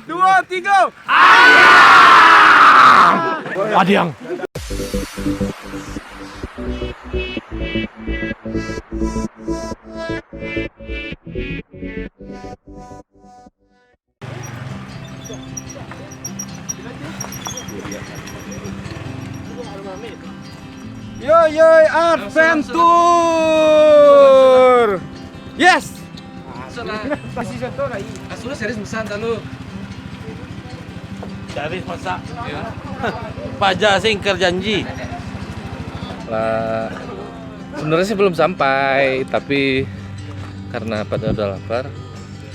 Dua, tiga. Ada yang. Yo adventure. Yes. Sudah serius pesan lu. Dari masa. Pajak singkir janji. Lah, sebenarnya sih belum sampai, tapi karena pada udah lapar,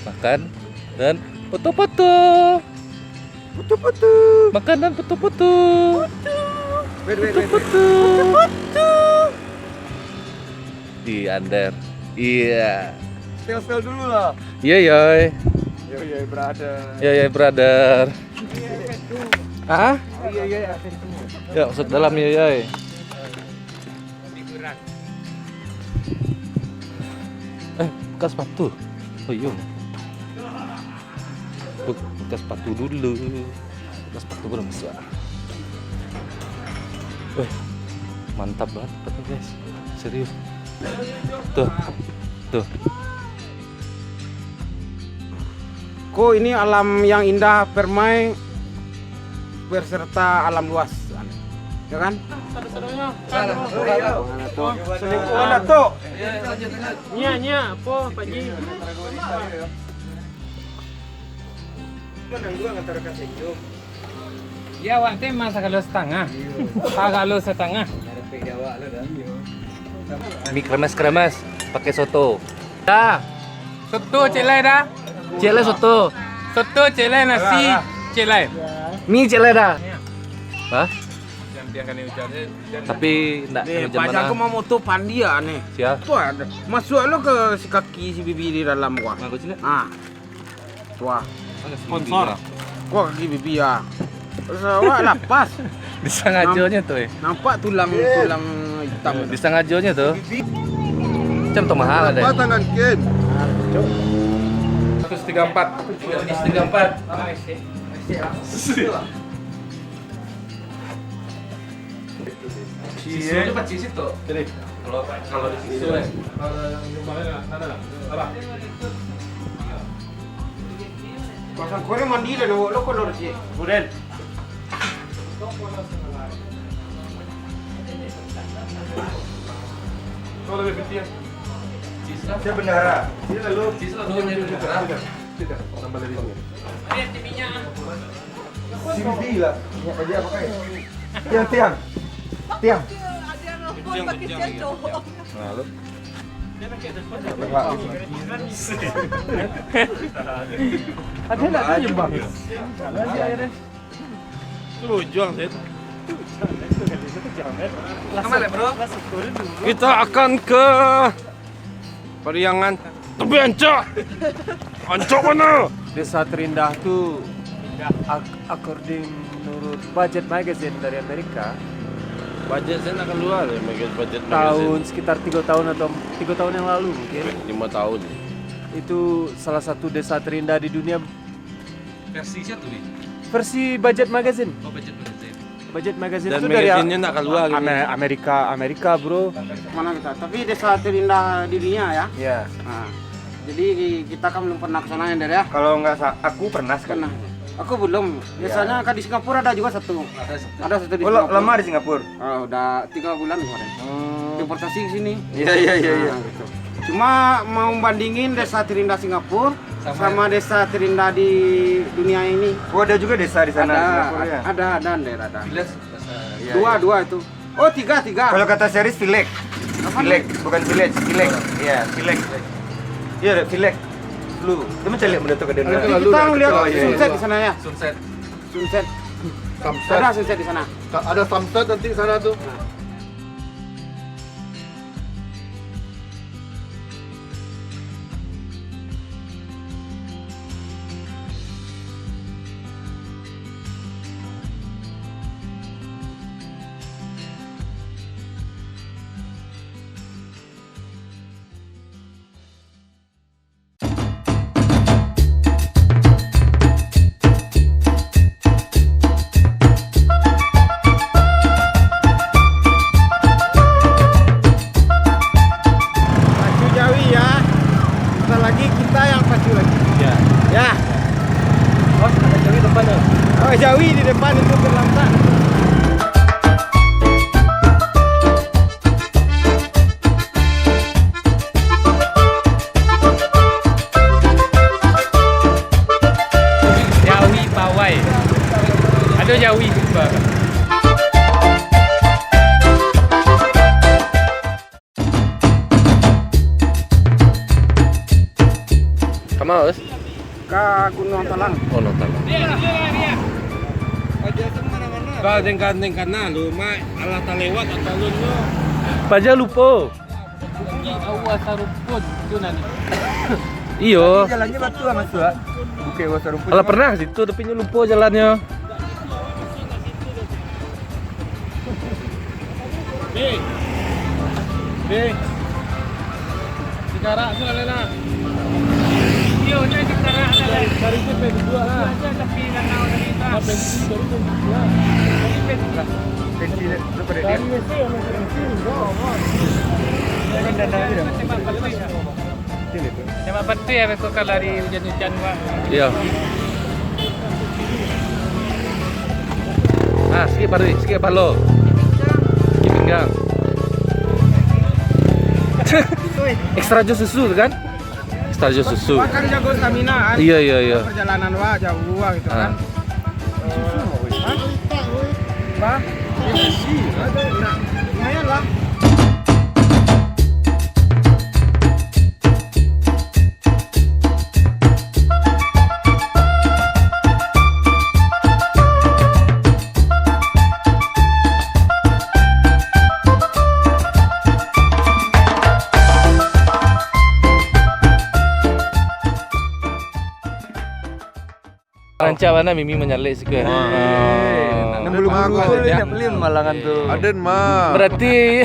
makan dan foto-foto. Putu. Makanan foto-foto. Foto-foto. Di under. Iya. Spell dulu lah. Iya, yoy. Yo brother. Ya, ya, brother. Ah? Iya. Ya, masuk dalam ya, yoy. Bekas sepatu. Oh iya. Bekas sepatu dulu. Bekas sepatu belum bisa. Wih, mantap banget sepatu guys. Serius. Tuh. Kok ini alam yang indah permai berserta alam luas, ya kan? Selingkuhan tuh. Nya, apa Pak Ji? Ya, waktu masa kalau setengah. Kalau setengah. Mie kremes pakai soto. Dah. Soto celai dah. Cile soto. Soto celai nasi celai. Mie cile dah. Hah? Yang kami ucapnya. Tapi enggak Pacar aku mau moto pandia nih. Siap. Tuh ada. Masuk lo ke si kaki si bibi di dalam gua. Ngaku cile. Ah. Tuh. Sponsor. Gua kaki bibi ya. Terus awak lapas. Di sangajonya tuh. Nampak tulang hitam. Di sangajonya tuh. Macam tuh mahal ada. tangan Ken? 134. 134. Sisunya Pak Cisit tuh. Kalau di situ ya. Pasang kore mandi dan lo kolor sih. Buden. Kalau lebih kecil. Saya bendara. Dia lalu dia bergerak. Tidak, tambah dari sini. Si bibi lah. Dia apa kayak? Tiang. Lalu Ada enggak dia nyumbang? Tuh, jual deh. kemana, Bro? Kita akan ke Periangan Tepi Ancak. Ancak mana? Desa terindah tuh according menurut budget magazine dari Amerika Budget saya nak keluar ya, budget tahun sekitar 3 tahun atau 3 tahun yang lalu mungkin 5 tahun. itu salah satu desa terindah di dunia Versinya tuh, Wi. versi budget magazine. Oh, budget magazine. Budget magazine Dan itu dari magazinnya nak keluar gitu. Amerika bro. Mana kita? Tapi desa terindah di dunia ya. Ya. Nah, jadi kita kan belum pernah ke sana ya, Der ya. Kalau nggak aku pernah sekali. Pernah. Aku belum. Biasanya kan di Singapura ada juga satu. Ada satu di Oh, Singapura. lama di Singapura. Oh, udah 3 bulan kemarin. Deportasi ke sini. Iya. Nah, gitu. Cuma mau bandingin desa terindah Singapura sama desa terindah di dunia ini. Oh, ada juga desa di sana di Ada, Singapura ya. ada, ada. Village bahasa Dua itu. Oh, tiga. Kalau kata series Vilek. Vilek, bukan village, Vilek. Iya, Vilek. Iya, Vilek. Lu, dia mencari lihat mendatuk ke Nanti kita ngeliat sunset di sana ya. Sunset. Sunset. Samsat. Ada sunset di sana. Ada samsat nanti sana tuh. Ya. Oh, ada Jawi depannya. Oh, Jawi di depan itu berlambat. Jawi Pawai. Ada Jawi juga. Kemana, Mas? Ke Gunung Talang. Oh, nonton. Kau dengkan na lu mai ala ta lewat atau lu. Paja lupa. Pergi awas rumput tu nanti. Iyo. Jalannya batu sama Tua. Bukan wasar rumput. Alah pernah ke situ tapi lupa jalannya. Deh. Sekarang soalnya. Yo, nya sekarang ada. Dari situ dua lah. Tapi danau dari kita. Bensin dari dua. Dari bensin. Pensil lu pada dia. Dari WC sama bensin. Jangan danau dia. Tembak batu ya besok kalau lari hujan-hujan Pak. Iya. Ah, sikit pari, sikit palo. Sikit pinggang. Ekstra jus susu kan? Ekstra jus susu. Wah, kan jago stamina kan. Iya, iya, iya. Perjalanan wah jauh wah gitu kan. Ah. Bah, ada nah, lumayan lah. Rancak mana Mimi menyalik sikit. Bulu-bulu dia beli malangan tuh. Aden mah. Berarti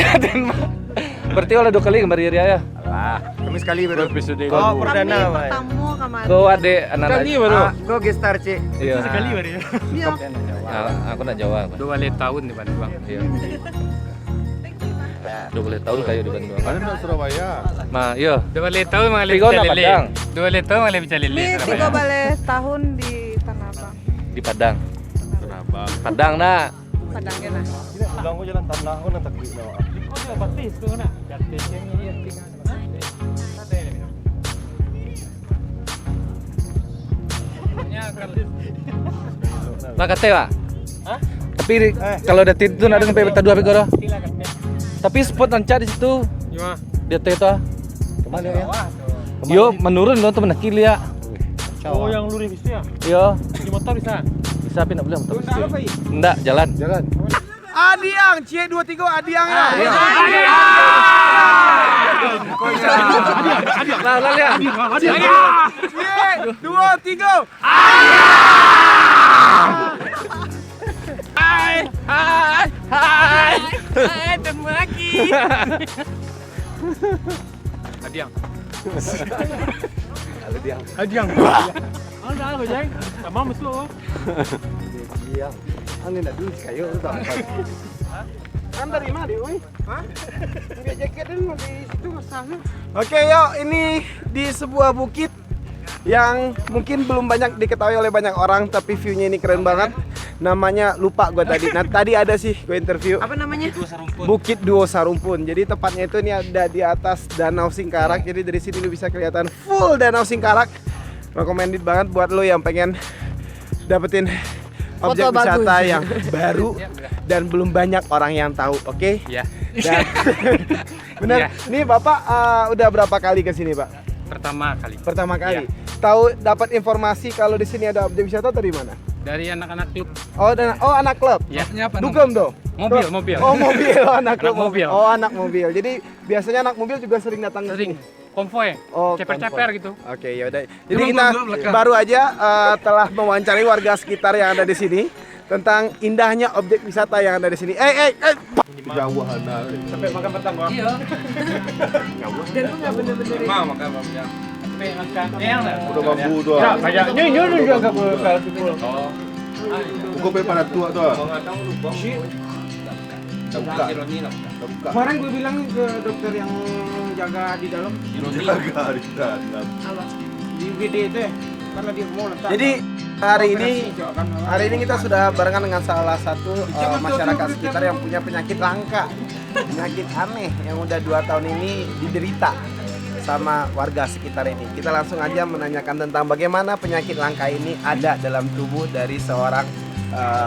berarti olah 2 kali kemari ya. Alah, kami sekali baru episode. Oh, perdana, Kami Pak. pertama kemarin. Kau adek anak-anak. Go gestar, Cik. Iya. Sekali baru. Iya. Aku nak jawab. 2 tahun di Bandung. Iya. 20 tahun kayu di Bandung. Aden nak Surabaya. Ma, iya. 2 tahun mengalih Tiga bicara nak lele. Padang. 2 tahun mengalih bicara lele. Ini 3 balik tahun di Tanah Abang. Di Padang. Kenapa? Padang nak. Padangnya nah. Bilang aku jalan tanah aku nak takut lah. Oh, dia batis tu nak. Batis yang ini yang tinggal. Nak kata Pak? Hah? Tapi kalau ada tidur nak dengan peta 2 pekor. Tapi spot rancak di situ. Gimana? Dia tu. Kemana ya? Yo, menurun loh teman kiri ya. Oh, yang lurus itu ya? Yo, Di motor bisa? bisa tapi nak boleh motor. Enggak apa, Pak? Enggak, jalan. Jalan. Adiang, cie 2 3 adiang ya. Lah, lah lihat. Cie 2 3. Hai, temu lagi. Adiang. Adiang. Ada apa, Jeng? Sama meslo. Ani nak duit kayu tu tak. Kan dari mana dia, oi? Hah? Enggak jaketin mau di situ sana. Oke, yuk, ini di sebuah bukit yang mungkin belum banyak diketahui oleh banyak orang, tapi view-nya ini keren banget. Namanya lupa gue tadi. Nah, tadi ada sih gue interview. Apa namanya? Bukit Duo Sarumpun. Jadi tepatnya itu ini ada di atas Danau Singkarak. Jadi dari sini lu bisa kelihatan full Danau Singkarak. Recommended banget buat lo yang pengen dapetin objek Foto wisata bagus. yang baru dan belum banyak orang yang tahu, oke? Iya. Dan bener. Iya. Ini Bapak udah berapa kali ke sini, Pak? Pertama kali. Pertama kali. Tahu dapat informasi kalau di sini ada objek wisata dari mana? Dari anak-anak klub. Oh, anak klub. Ya. Dugem dong. Mobil, mobil. Oh, mobil. Oh, anak klub Anak mobil. Oh, anak mobil. Jadi biasanya anak mobil juga sering datang ke Sering. sini. Konvoy. Oh, Ceper-ceper gitu. Oke, yaudah. Jadi kita baru aja telah mewawancari warga sekitar yang ada di sini tentang indahnya objek wisata yang ada di sini. Jauh hana. Sampai makan petang, Bang. Iya. Dan lu nggak bener-bener ini. Mau makan bambu. Udah bambu tu. Ya, kayaknya ini juga enggak boleh. Oh. Buku pe pada tua tu. Dah buka. Kemarin gue bilang ke dokter yang jaga di dalam Jaga di dalam. di UGD itu ya. Jadi hari ini kita sudah barengan dengan salah satu masyarakat sekitar yang punya penyakit langka, penyakit aneh yang udah 2 tahun ini diderita sama warga sekitar ini. Kita langsung aja menanyakan tentang bagaimana penyakit langka ini ada dalam tubuh dari seorang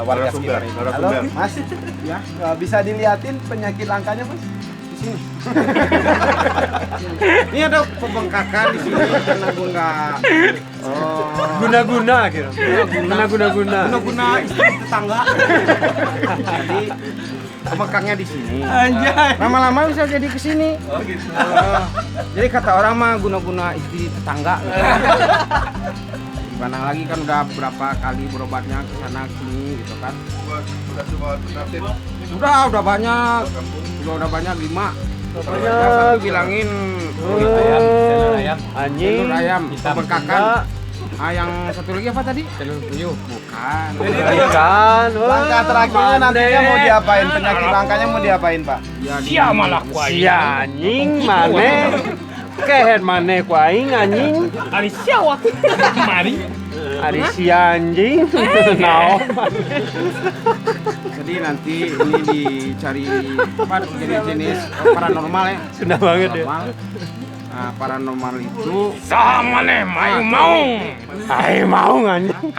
warga sekitar ini. Halo, Mas. Ya, bisa dilihatin penyakit langkanya, Mas? Di sini. Ini ada pembengkakan di sini karena gue nggak Guna-guna gitu. guna istri tetangga. Jadi pembengkaknya di sini. Anjay. Lama-lama bisa jadi ke sini. Jadi kata orang mah guna-guna istri tetangga. Gimana lagi kan udah berapa kali berobatnya ke sana sini gitu kan. Udah coba alternatif. Udah banyak. Udah banyak 5. Satu bilangin Ayam. telur ayam, pembengkakan. Yang satu lagi apa tadi? Telur puyuh. Bukan. Ikan. Langkah terakhirnya nantinya mau diapain? Penyakit langkanya mau diapain, Pak? Sia malah ku aing. anjing mana? Kehet mana ku aing anjing? Ari sia wak. Mari. Ari si anjing. Naon? Jadi nanti ini dicari apa jenis paranormal ya. Sudah banget ya. Paranormal. Nah, paranormal itu Sama nih mau. Aing mau anjing.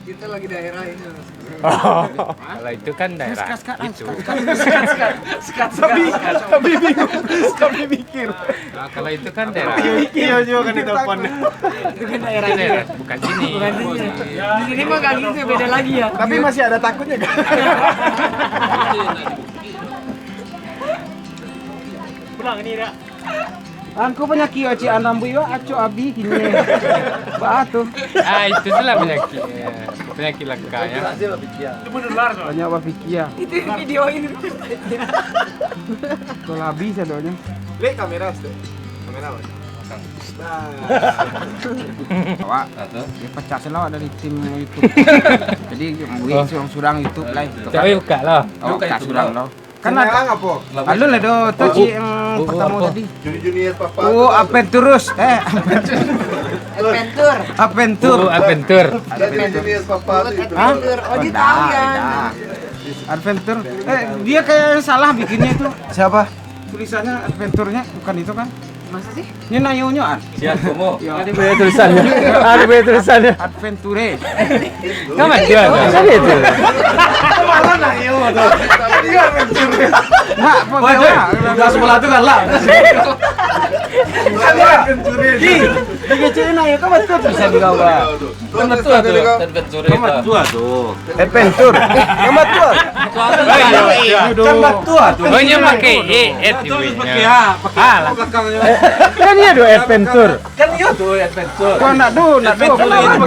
Kita lagi daerah ini. Kalau itu kan daerah itu. Tapi bingung. Tapi mikir. Nah, kalau itu kan daerah. Iya juga kan di teleponnya. Itu daerah bukan sini. Di sini mah gak gitu, beda lagi ya. Tapi masih ada takutnya kan? Pulang ini dah. Angku penyakit aci anambu yo aco abi hine. Batu. Ah, itu itulah penyakit. Penyakit langka ya. Itu menular tuh. Banyak apa pikir. Itu video ini. Kalau habis ya doanya. Lihat kamera tuh. Kamera apa? Awak, dia pecah selalu dari tim YouTube. Jadi buat surang YouTube lah. Tapi buka lah. Oh, tak surang lo. Kan Kan ada apa? Halo lah do, tuh Ci yang pertama tadi. Junior papa. Oh, Adventurous. Adventure. Adventure. Adventure. Junior papa itu. Hah? Oh, dia tahu ya. Adventure. Dia kayak salah bikinnya itu. Siapa? Tulisannya adventure-nya bukan itu kan? Masa sih? Ini nayunya Siap kamu. Ada Beda tulisannya. Ada beda tulisannya. Adventure. Kamu dia. Siapa itu? Malah nayo tuh. Dia mencuri. Enggak, apa? Enggak sebelah itu kan lah. Dia mencuri. Di kecilin nayo kan betul bisa digawa. Kan betul tuh. Adventure itu. Adventure. Yang betul. Kan betul tuh. Oh, nya pakai et ibunya. Alah. Kan iya do adventure. Kan iya tuh adventure. Kau nak do.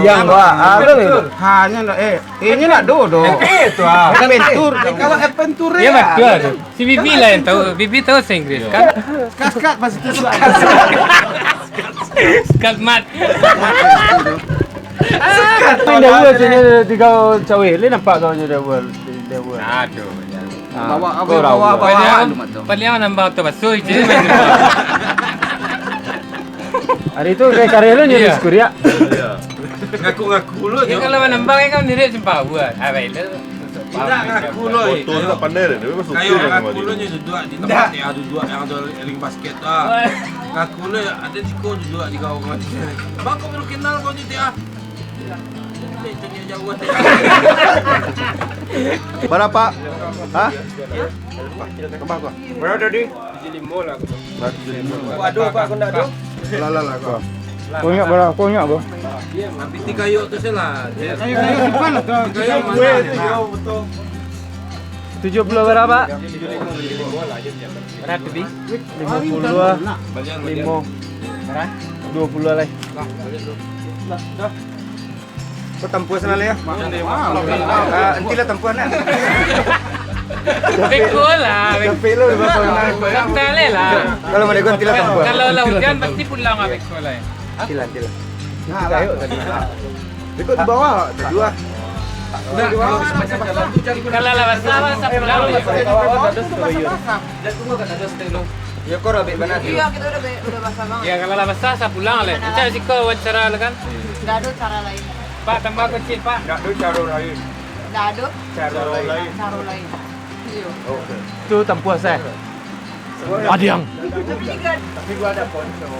Yang gua ada itu. Hanya nak ini nak do. Itu ah. Adventure. Kalau adventure Iya betul tuh. Si Bibi lah yang tahu. Bibi tahu bahasa Inggris kan? Kaskat pasti itu. Skat mat. Pindah dulu sini di kau cawe. Li nampak kau nya dah buat. Aduh. Bawa. Paling nambah tu basuh je. Hari itu kayak karya lu nyuri Iya. skuria. Ngaku-ngaku lu. Ya kalau nambah kan direct jumpa buat. Ah baik lah. Foto tak pandai deh, dia masuk Kayak sini sama ngaku lu dia. nya duduk di tempat yang ada dua yang ada ring basket ah. Ngaku lu ada di kau duduk di kau mati. Bang kau baru kenal kau ni dia. Jadi jauh tu. Berapa? Hah? Kembang gua. Berapa tadi? Waduh, Pak, aku ndak do. Lah gua. Konyak berapa? Konyak gua. Tapi 3 yuk tu salah. Kayu di mana tuh? 3 yuk mana? 70 berapa? Berapa Bi? 50 ah. 5. 20 lah. Kau tempuh sana le ya. Nanti lah tempuh nak. Beko lah. Sampai lu berapa nak? Santai lah. Kalau mana gua nanti lah tempuh. Kalau lah hujan pasti pulang ah beko lah. Tilan. Nah, kayu tadi. Ikut di bawah, berdua. Kalau lah basah pulang. Ya kau robek mana tu? Iya, kita udah basah banget. Ya kalau lah basah pulang lah. Macam si kau wawancara lah kan. Nggak ada cara lain. Pak, tambah kecil, Pak. Nggak ada cara lain. Nggak ada Cara lain. cara lain. Iya. Itu tempuh saya. Adiang. Tapi gua ada sponsor.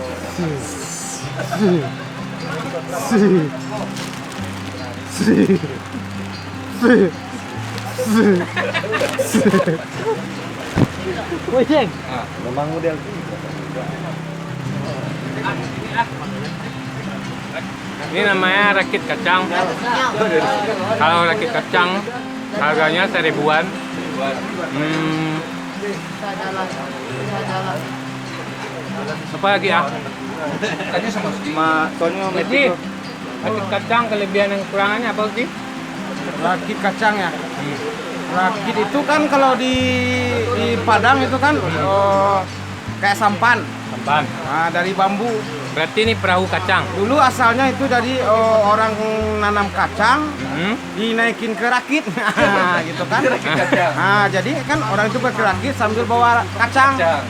Memang model Ini namanya rakit kacang. Kalau rakit kacang harganya 1.000-an. Bisa jalan. Apa lagi ya? Jadi rakit kacang kelebihan dan kekurangannya apa sih? Rakit kacang ya. Rakit itu kan kalau di Padang itu kan kayak sampan. Sampan. Nah, dari bambu. Berarti ini perahu kacang. Dulu asalnya itu dari orang nanam kacang, dinaikin ke rakit, gitu kan? Nah, jadi kan orang itu ke rakit sambil bawa kacang. Nah.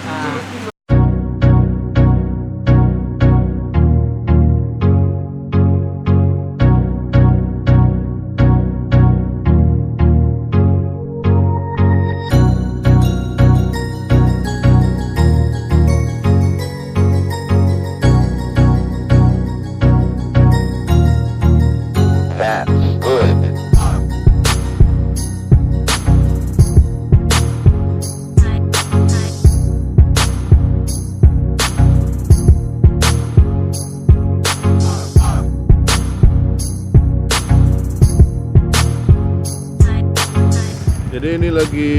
Jadi ini lagi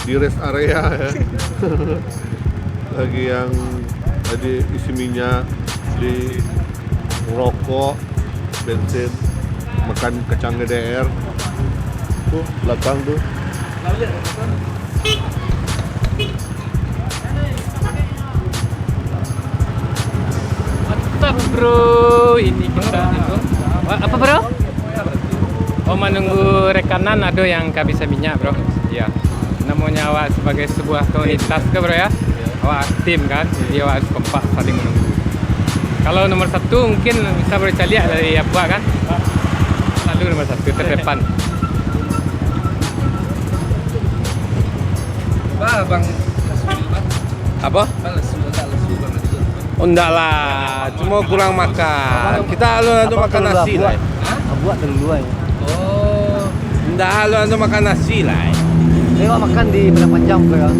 di rest area ya. Lagi yang tadi isi minyak, di rokok, bensin, makan kacang GDR. Tuh belakang tuh. Mantap bro, ini kita itu. Apa bro? Oh, menunggu rekanan ada yang kehabisan minyak bro. Iya. Namanya awak sebagai sebuah komunitas ke bro ya. Awak tim kan, jadi awak harus kompak saling menunggu. Kalau nomor 1 mungkin bisa bercaliak dari apa kan? Lalu nomor 1 terdepan. Bang. Apa? Oh, enggak lah, cuma kurang makan. Kita lalu makan nasi lah. buat dulu ya. Oh, enggak lalu makan nasi lah. Lewat makan di berapa jam ke ya?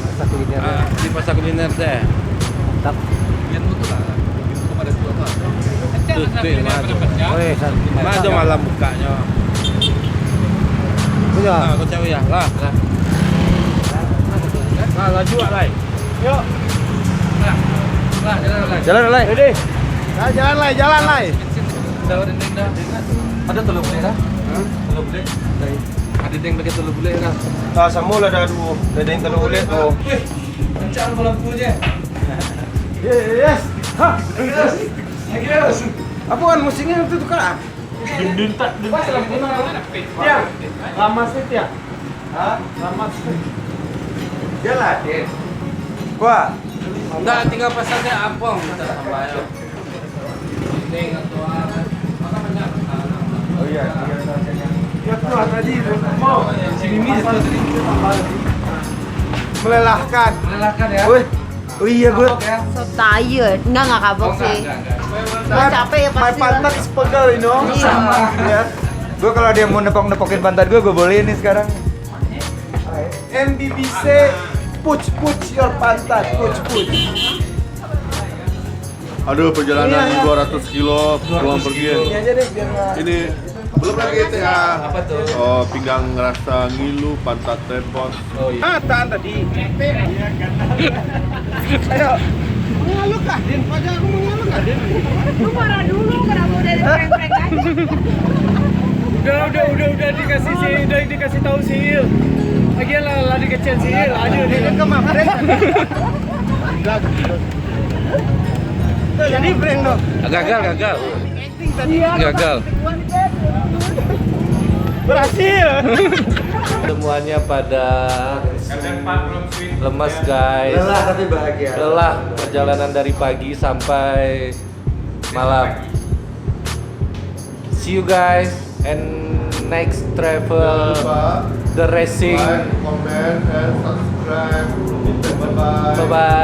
Pasar kuliner. Di pasar kuliner deh. Mantap. Tutup maju. Maju malam bukanya. Punya. Nah, kau cewek ya, lah. Lah, laju lah. Yuk. Jalan lah. Ready? Nah, jalan lah. Ada telur boleh dah? Telur boleh? Ada yang pakai telur boleh dah? Ah, sama lah dah dulu. Dah ada yang telur ulet tu. Kencang kalau lampu je. Yes. Ha. Yes. Apa kan musiknya itu tukar? Ya. Lama sih ya. Hah? Lama sih. Jalan, Din. Wah, Enggak, tinggal pasangnya apong kita tambah ya. oh iya, Ya tuh tadi mau sini melelahkan. Melelahkan ya. Wih. Oh iya gue. So tired. Enggak kapok sih. Gua capek ya My pasti. pantat is pegel, you know. Iya. Ya. gue kalau dia mau nepok-nepokin pantat gue bolehin nih sekarang. MBBC push your pantat, push. Aduh, perjalanan 200 kilo pulang pergi. Ini aja deh biar nggak. Ini belum lagi ETA. Apa tuh? Oh, pinggang ngerasa ngilu, pantat repot. Oh iya. Tahan tadi. Ayo. Mengaluk kah, Din? Pajak aku mengaluk kah, Din? Lu marah dulu kenapa udah prank-prank aja. Udah dikasih tahu Sil. Lagian lah lari kecil Sil. Aduh dia kemarin. Jadi prank dong. Gagal. Gagal. Berhasil. Semuanya pada Kadang Pak belum swing. Lemes guys. Lelah tapi bahagia. Lelah perjalanan dari pagi sampai malam. See you guys and next travel the racing. Like, comment, and subscribe. Bye bye. Bye bye.